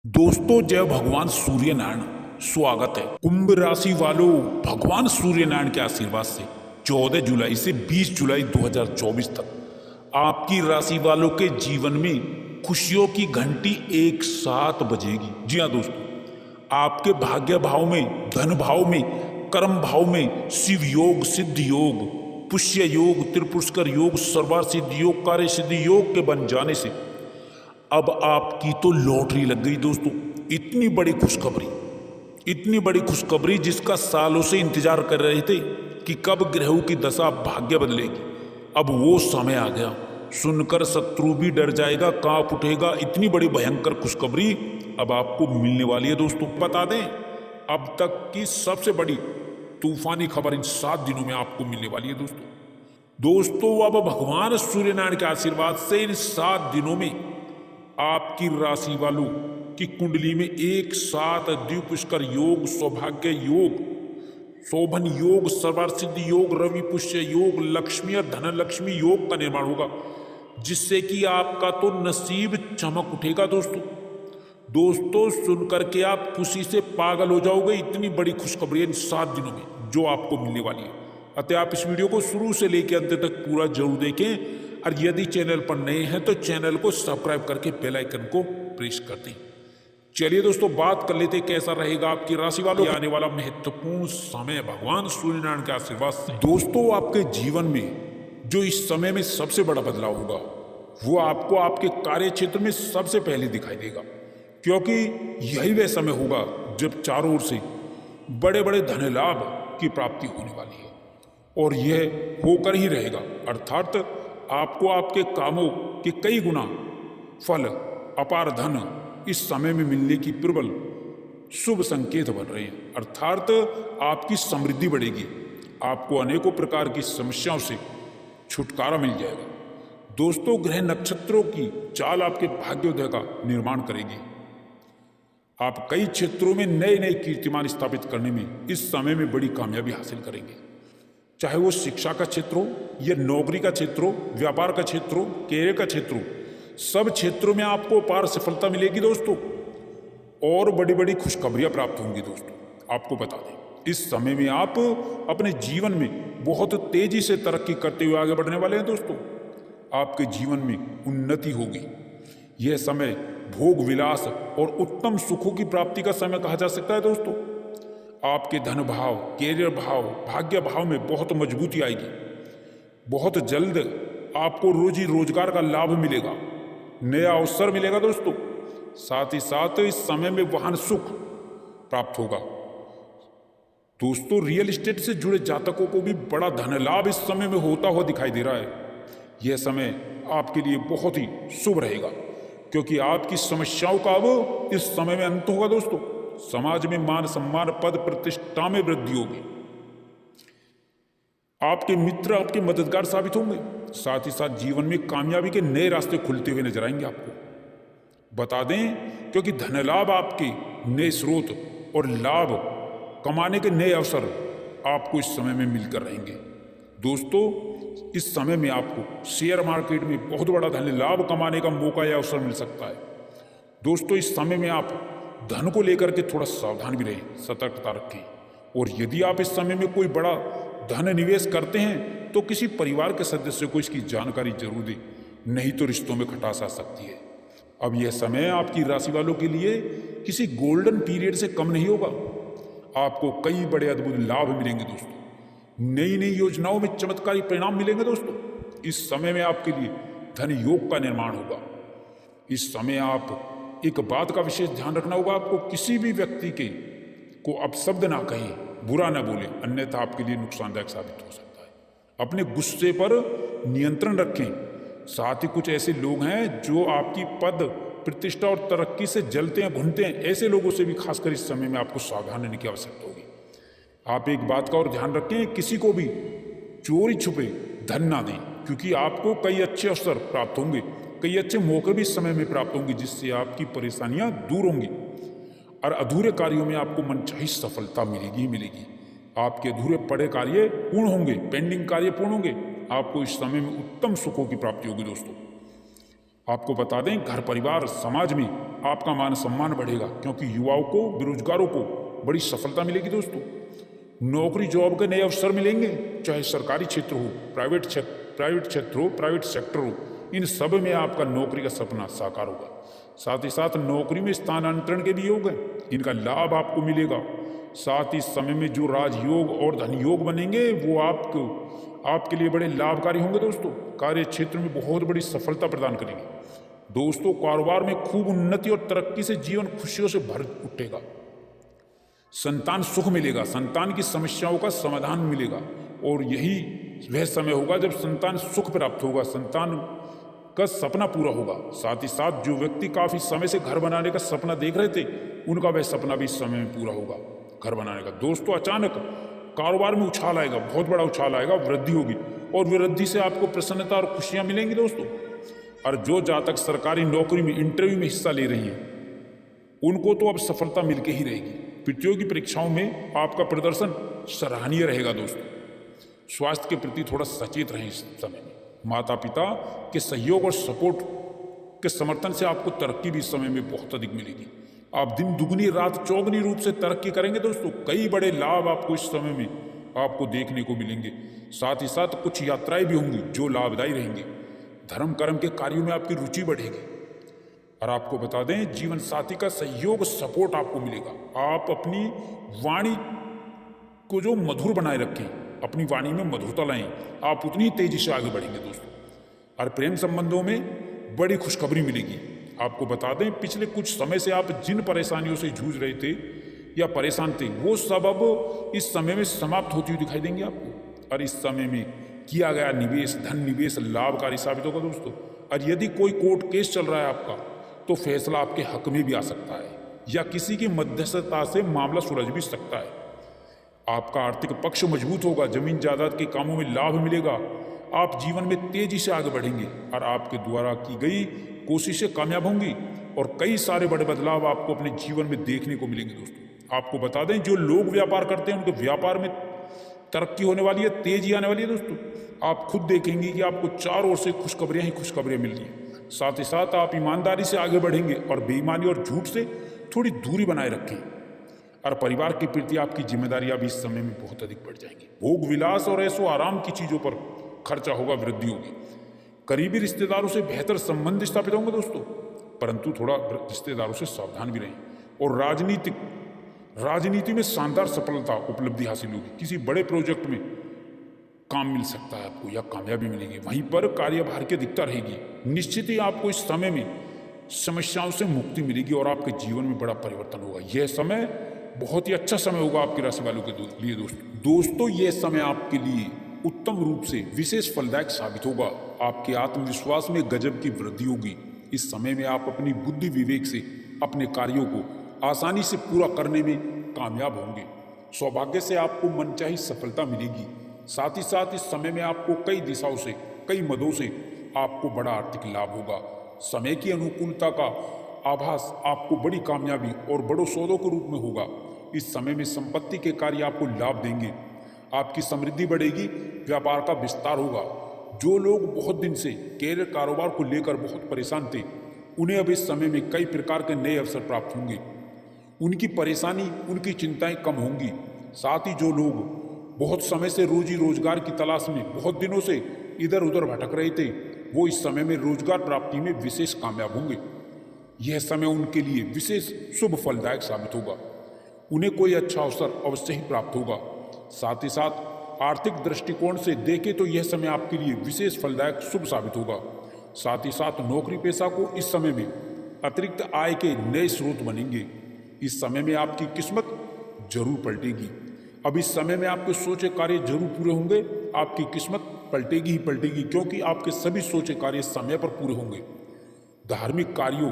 दोस्तों, जय भगवान सूर्य नारायण। स्वागत है कुंभ राशि वालों। भगवान सूर्य नारायण के आशीर्वाद से 14 जुलाई से 20 जुलाई 2024 तक आपकी राशि वालों के जीवन में खुशियों की घंटी एक साथ बजेगी। जी हाँ दोस्तों, आपके भाग्य भाव में, धन भाव में, कर्म भाव में शिव योग, सिद्ध योग, पुष्य योग, त्रिपुष्कर योग, सर्वार्थ सिद्धि योग, कार्य सिद्धि योग के बन जाने से अब आपकी तो लॉटरी लग गई दोस्तों। इतनी बड़ी खुशखबरी, इतनी बड़ी खुशखबरी जिसका सालों से इंतजार कर रहे थे कि कब ग्रहों की दशा भाग्य बदलेगी। अब वो समय आ गया। सुनकर शत्रु भी डर जाएगा, कांप उठेगा। इतनी बड़ी भयंकर खुशखबरी अब आपको मिलने वाली है दोस्तों। बता दें, अब तक की सबसे बड़ी तूफानी खबर इन 7 दिनों में आपको मिलने वाली है दोस्तों। अब भगवान सूर्यनारायण के आशीर्वाद से इन 7 दिनों में आपकी राशि वालों की कुंडली में एक साथ द्विपुष्कर योग, सौभाग्य योग, शोभन योग, सर्वार्थ सिद्धि योग, रवि पुष्य योग, लक्ष्मी और धन लक्ष्मी योग का निर्माण होगा, जिससे कि आपका तो नसीब चमक उठेगा दोस्तों। सुनकर के आप खुशी से पागल हो जाओगे। इतनी बड़ी खुशखबरी इन 7 दिनों में जो आपको मिलने वाली है। अतः आप इस वीडियो को शुरू से लेकर अंत तक पूरा जरूर देखें, और यदि चैनल पर नए हैं तो चैनल को सब्सक्राइब करके बेल आइकन को प्रेस कर दें। चलिए दोस्तों, बात कर लेते कैसा रहेगा आपकी राशि वालों आने वाला महत्वपूर्ण समय भगवान सूर्यनारायण के आशीर्वाद से। दोस्तों, आपके जीवन में जो इस समय में सबसे बड़ा बदलाव होगा वो आपको आपके कार्य क्षेत्र में सबसे पहले दिखाई देगा, क्योंकि यही वह समय होगा जब चारों ओर से बड़े बड़े धन लाभ की प्राप्ति होने वाली है, और यह होकर ही रहेगा। अर्थात आपको आपके कामों के कई गुना फल, अपार धन इस समय में मिलने की प्रबल शुभ संकेत बन रहे हैं। अर्थात आपकी समृद्धि बढ़ेगी, आपको अनेकों प्रकार की समस्याओं से छुटकारा मिल जाएगा दोस्तों। ग्रह नक्षत्रों की चाल आपके भाग्योदय का निर्माण करेगी। आप कई क्षेत्रों में नए नए कीर्तिमान स्थापित करने में इस समय में बड़ी कामयाबी हासिल करेंगे, चाहे वो शिक्षा का क्षेत्र हो या नौकरी का क्षेत्र हो, व्यापार का क्षेत्र हो, कैरियर का क्षेत्र हो। सब क्षेत्रों में आपको अपार सफलता मिलेगी दोस्तों, और बड़ी बड़ी खुशखबरियां प्राप्त होंगी दोस्तों। आपको बता दें, इस समय में आप अपने जीवन में बहुत तेजी से तरक्की करते हुए आगे बढ़ने वाले हैं दोस्तों। आपके जीवन में उन्नति होगी। यह समय भोग विलास और उत्तम सुखों की प्राप्ति का समय कहा जा सकता है दोस्तों। आपके धन भाव, कैरियर भाव, भाग्य भाव में बहुत मजबूती आएगी। बहुत जल्द आपको रोजी रोजगार का लाभ मिलेगा, नया अवसर मिलेगा दोस्तों। साथ ही साथ इस समय में वाहन सुख प्राप्त होगा दोस्तों। रियल एस्टेट से जुड़े जातकों को भी बड़ा धन लाभ इस समय में होता हुआ दिखाई दे रहा है। यह समय आपके लिए बहुत ही शुभ रहेगा, क्योंकि आपकी समस्याओं का अब इस समय में अंत होगा दोस्तों। समाज में मान सम्मान, पद प्रतिष्ठा में वृद्धि होगी। आपके मित्र आपके मददगार साबित होंगे। साथ ही साथ जीवन में कामयाबी के नए रास्ते खुलते हुए नजर आएंगे आपको। बता दें, क्योंकि धन लाभ, आपके नए स्रोत और लाभ कमाने के नए अवसर आपको इस समय में मिलकर रहेंगे दोस्तों। इस समय में आपको शेयर मार्केट में बहुत बड़ा धन लाभ कमाने का मौका या अवसर मिल सकता है दोस्तों। इस समय में आप धन को लेकर के थोड़ा सावधान भी रहें, सतर्कता रखें। और यदि आप इस समय में कोई बड़ा धन निवेश करते हैं तो किसी परिवार के सदस्य को इसकी जानकारी जरूर दें, नहीं तो रिश्तों में खटास आ सकती है। अब यह समय आपकी राशि वालों के लिए किसी गोल्डन पीरियड से कम नहीं होगा। आपको कई बड़े अद्भुत लाभ मिलेंगे दोस्तों। नई नई योजनाओं में चमत्कारी परिणाम मिलेंगे दोस्तों। इस समय में आपके लिए धन योग का निर्माण होगा। इस समय आप एक बात का विशेष ध्यान रखना होगा, आपको किसी भी व्यक्ति के को अपशब्द ना कहें, बुरा ना बोले, अन्यथा आपके लिए नुकसानदायक साबित हो सकता है। अपने गुस्से पर नियंत्रण रखें। साथ ही कुछ ऐसे लोग हैं जो आपकी पद प्रतिष्ठा और तरक्की से जलते हैं, भुनते हैं। ऐसे लोगों से भी खासकर इस समय में आपको सावधान रहने की आवश्यकता होगी। आप एक बात का और ध्यान रखें, किसी को भी चोरी छुपे धन ना दें, क्योंकि आपको कई अच्छे अवसर प्राप्त होंगे, कई अच्छे मौके भी इस समय में प्राप्त होंगे, जिससे आपकी परेशानियां दूर होंगी और अधूरे कार्यों में आपको मनचाही सफलता मिलेगी ही मिलेगी। आपके अधूरे पड़े कार्य पूर्ण होंगे, पेंडिंग कार्य पूर्ण होंगे। आपको इस समय में उत्तम सुखों की प्राप्ति होगी दोस्तों। आपको बता दें, घर परिवार समाज में आपका मान सम्मान बढ़ेगा, क्योंकि युवाओं को, बेरोजगारों को बड़ी सफलता मिलेगी दोस्तों। नौकरी जॉब के नए अवसर मिलेंगे, चाहे सरकारी क्षेत्र हो, प्राइवेट क्षेत्र हो, प्राइवेट सेक्टर हो, इन सब में आपका नौकरी का सपना साकार होगा। साथ ही साथ नौकरी में स्थानांतरण के भी योग है, इनका लाभ आपको मिलेगा। साथ ही समय में जो राजयोग और धन योग बनेंगे वो आपके लिए बड़े लाभकारी होंगे दोस्तों। कार्य क्षेत्र में बहुत बड़ी सफलता प्रदान करेंगे दोस्तों। कारोबार में खूब उन्नति और तरक्की से जीवन खुशियों से भर उठेगा। संतान सुख मिलेगा, संतान की समस्याओं का समाधान मिलेगा, और यही वह समय होगा जब संतान सुख प्राप्त होगा, संतान का सपना पूरा होगा। साथ ही साथ जो व्यक्ति काफी समय से घर बनाने का सपना देख रहे थे, उनका वह सपना भी इस समय में पूरा होगा, घर बनाने का। दोस्तों, अचानक कारोबार में उछाल आएगा, बहुत बड़ा उछाल आएगा, वृद्धि होगी, और वृद्धि से आपको प्रसन्नता और खुशियां मिलेंगी दोस्तों। और जो जातक सरकारी नौकरी में इंटरव्यू में हिस्सा ले रही हैं, उनको तो अब सफलता मिलके ही रहेगी। प्रतियोगी परीक्षाओं में आपका प्रदर्शन सराहनीय रहेगा दोस्तों। स्वास्थ्य के प्रति थोड़ा सचेत रहें इस समय में। माता पिता के सहयोग और सपोर्ट के समर्थन से आपको तरक्की भी इस समय में बहुत अधिक मिलेगी। आप दिन दुगनी रात चौगनी रूप से तरक्की करेंगे दोस्तों। कई बड़े लाभ आपको इस समय में आपको देखने को मिलेंगे। साथ ही साथ कुछ यात्राएं भी होंगी जो लाभदायी रहेंगी। धर्म कर्म के कार्यों में आपकी रुचि बढ़ेगी। और आपको बता दें, जीवन साथी का सहयोग सपोर्ट आपको मिलेगा। आप अपनी वाणी को जो मधुर बनाए रखें, अपनी वाणी में मधुरता लाएं, आप उतनी तेजी से आगे बढ़ेंगे दोस्तों। और प्रेम संबंधों में बड़ी खुशखबरी मिलेगी। आपको बता दें, पिछले कुछ समय से आप जिन परेशानियों से जूझ रहे थे या परेशान थे, वो सब अब इस समय में समाप्त होती हुई दिखाई देंगे आपको। और इस समय में किया गया निवेश, धन निवेश लाभकारी साबित होगा दोस्तों। और यदि कोई कोर्ट केस चल रहा है आपका, तो फैसला आपके हक में भी आ सकता है, या किसी की मध्यस्थता से मामला सुलझ भी सकता है। आपका आर्थिक पक्ष मजबूत होगा, जमीन जायदाद के कामों में लाभ मिलेगा। आप जीवन में तेजी से आगे बढ़ेंगे और आपके द्वारा की गई कोशिशें कामयाब होंगी, और कई सारे बड़े बदलाव आपको अपने जीवन में देखने को मिलेंगे दोस्तों। आपको बता दें, जो लोग व्यापार करते हैं उनके व्यापार में तरक्की होने वाली है, तेजी आने वाली है दोस्तों। आप खुद देखेंगे कि आपको चारों ओर से खुशखबरियां ही खुशखबरियां मिल रही हैं। साथ ही साथ आप ईमानदारी से आगे बढ़ेंगे और बेईमानी और झूठ से थोड़ी दूरी बनाए रखें। और परिवार के प्रति आपकी जिम्मेदारियां भी इस समय में बहुत अधिक बढ़ जाएंगी। भोग विलास और ऐसो आराम की चीजों पर खर्चा होगा, वृद्धि होगी। करीबी रिश्तेदारों से बेहतर संबंध स्थापित होंगे दोस्तों, परंतु थोड़ा रिश्तेदारों से सावधान भी रहें। और राजनीति में शानदार सफलता उपलब्धि हासिल होगी। किसी बड़े प्रोजेक्ट में काम मिल सकता है आपको, या कामयाबी मिलेगी। वहीं पर कार्यभार की अधिकता रहेगी। निश्चित ही आपको इस समय में समस्याओं से मुक्ति मिलेगी और आपके जीवन में बड़ा परिवर्तन होगा। यह समय बहुत ही अच्छा समय होगा आपकी राशि वालों के लिए दोस्तों। यह समय आपके लिए उत्तम रूप से विशेष फलदायक साबित होगा। आपके आत्मविश्वास में गजब की वृद्धि होगी। इस समय में आप अपनी बुद्धि विवेक से अपने कार्यों को आसानी से पूरा करने में कामयाब होंगे। सौभाग्य से आपको मनचाही सफलता मिलेगी। साथ ही साथ इस समय में आपको कई दिशाओं से, कई मदों से आपको बड़ा आर्थिक लाभ होगा। समय की अनुकूलता का आभास आपको बड़ी कामयाबी और बड़ों सौदों के रूप में होगा। इस समय में संपत्ति के कार्य आपको लाभ देंगे। आपकी समृद्धि बढ़ेगी, व्यापार का विस्तार होगा। जो लोग बहुत दिन से कैरियर कारोबार को लेकर बहुत परेशान थे, उन्हें अब इस समय में कई प्रकार के नए अवसर प्राप्त होंगे। उनकी परेशानी, उनकी चिंताएं कम होंगी। साथ ही जो लोग बहुत समय से रोजी रोजगार की तलाश में बहुत दिनों से इधर उधर भटक रहे थे, वो इस समय में रोजगार प्राप्ति में विशेष कामयाब होंगे। यह समय उनके लिए विशेष शुभ फलदायक साबित होगा। उन्हें कोई अच्छा अवसर अवश्य ही प्राप्त होगा। साथ ही साथ आर्थिक दृष्टिकोण से देखें तो यह समय आपके लिए विशेष फलदायक शुभ साबित होगा। साथ ही साथ नौकरी पेशा को इस समय में अतिरिक्त आय के नए स्रोत बनेंगे। इस समय में आपकी किस्मत जरूर पलटेगी। अब इस समय में आपके सोचे कार्य जरूर पूरे होंगे। आपकी किस्मत पलटेगी ही पलटेगी, क्योंकि आपके सभी सोचे कार्य समय पर पूरे होंगे। धार्मिक कार्यों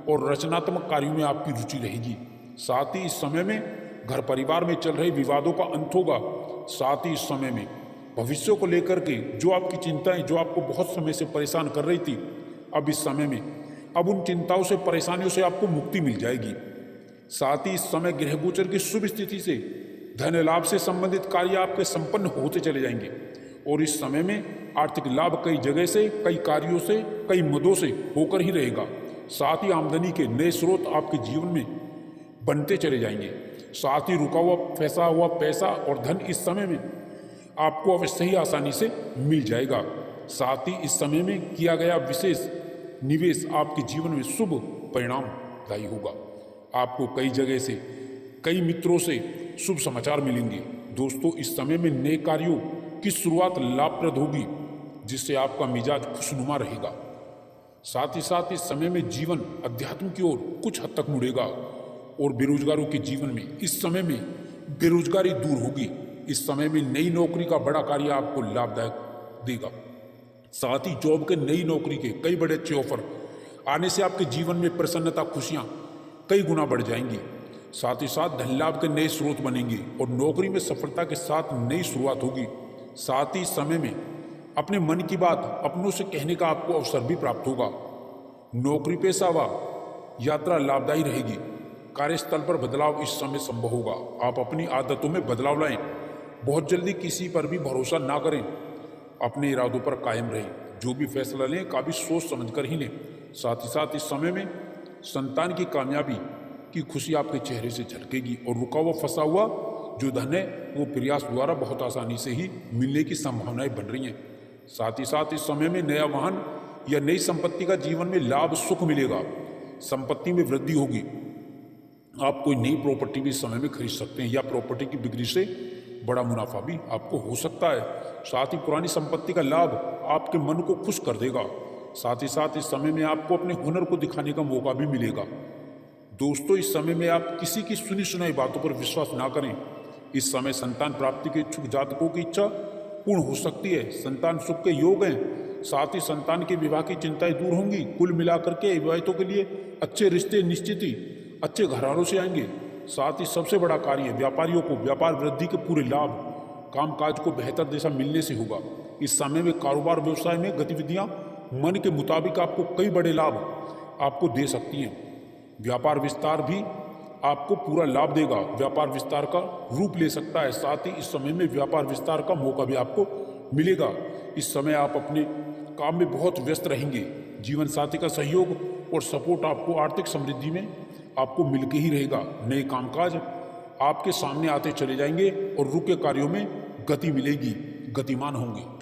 और रचनात्मक कार्यों में आपकी रुचि रहेगी। साथ ही इस समय में घर परिवार में चल रहे विवादों का अंत होगा। साथ ही इस समय में भविष्य को लेकर के जो आपकी चिंताएं, जो आपको बहुत समय से परेशान कर रही थी, अब इस समय में अब उन चिंताओं से, परेशानियों से आपको मुक्ति मिल जाएगी। साथ ही इस समय ग्रह गोचर की शुभ स्थिति से धन लाभ से संबंधित कार्य आपके संपन्न होते चले जाएंगे। और इस समय में आर्थिक लाभ कई जगह से, कई कार्यों से, कई मदों से होकर ही रहेगा। साथ ही आमदनी के नए स्रोत आपके जीवन में बनते चले जाएंगे। साथ ही रुका हुआ फंसा हुआ पैसा और धन इस समय में आपको अवश्य ही आसानी से मिल जाएगा। साथ ही इस समय में किया गया विशेष निवेश आपके जीवन में शुभ परिणामदायी होगा। आपको कई जगह से, कई मित्रों से शुभ समाचार मिलेंगे। दोस्तों, इस समय में नए कार्यों की शुरुआत लाभप्रद होगी, जिससे आपका मिजाज खुशनुमा रहेगा। साथ ही साथ इस समय में जीवन अध्यात्म की ओर कुछ हद तक मुड़ेगा और बेरोजगारों के जीवन में इस समय में बेरोजगारी दूर होगी। इस समय में नई नौकरी का बड़ा कार्य आपको लाभदायक देगा। साथ ही जॉब के नई नौकरी के कई बड़े अच्छे ऑफर आने से आपके जीवन में प्रसन्नता, खुशियां कई गुना बढ़ जाएंगी। साथ ही साथ धन लाभ के नए स्रोत बनेंगे और नौकरी में सफलता के साथ नई शुरुआत होगी। साथ ही इस समय में अपने मन की बात अपनों से कहने का आपको अवसर भी प्राप्त होगा। नौकरी पेशा व यात्रा लाभदायी रहेगी। कार्यस्थल पर बदलाव इस समय संभव होगा। आप अपनी आदतों में बदलाव लाएं। बहुत जल्दी किसी पर भी भरोसा ना करें। अपने इरादों पर कायम रहें। जो भी फैसला लें काफी सोच समझकर ही लें। साथ ही साथ इस समय में संतान की कामयाबी की खुशी आपके चेहरे से झलकेगी और रुका हुआ फंसा हुआ जो धन है वो प्रयास द्वारा बहुत आसानी से ही मिलने की संभावनाएं बन रही हैं। साथ ही साथ इस समय में नया वाहन या नई संपत्ति का जीवन में लाभ, सुख मिलेगा। संपत्ति में वृद्धि होगी। आप कोई नई प्रॉपर्टी भी इस समय में खरीद सकते हैं या प्रॉपर्टी की बिक्री से बड़ा मुनाफा भी आपको हो सकता है। साथ ही पुरानी संपत्ति का लाभ आपके मन को खुश कर देगा। साथ ही साथ इस समय में आपको अपने हुनर को दिखाने का मौका भी मिलेगा। दोस्तों, इस समय में आप किसी की सुनी सुनाई बातों पर विश्वास ना करें। इस समय संतान प्राप्ति के इच्छुक जातकों की इच्छा पूर्ण हो सकती है। संतान सुख के योग हैं। साथ ही संतान के विवाह की चिंताएं दूर होंगी। कुल मिलाकर के विवाहितों के लिए अच्छे रिश्ते निश्चित ही अच्छे घरानों से आएंगे। साथ ही सबसे बड़ा कार्य व्यापारियों को व्यापार वृद्धि के पूरे लाभ, कामकाज को बेहतर दिशा मिलने से होगा। इस समय में कारोबार व्यवसाय में गतिविधियां मन के मुताबिक आपको कई बड़े लाभ आपको दे सकती हैं। व्यापार विस्तार भी आपको पूरा लाभ देगा। व्यापार विस्तार का रूप ले सकता है। साथ ही इस समय में व्यापार विस्तार का मौका भी आपको मिलेगा। इस समय आप अपने काम में बहुत व्यस्त रहेंगे। जीवन साथी का सहयोग और सपोर्ट आपको आर्थिक समृद्धि में आपको मिलके ही रहेगा। नए कामकाज आपके सामने आते चले जाएंगे और रुके कार्यों में गति मिलेगी, गतिमान होंगे।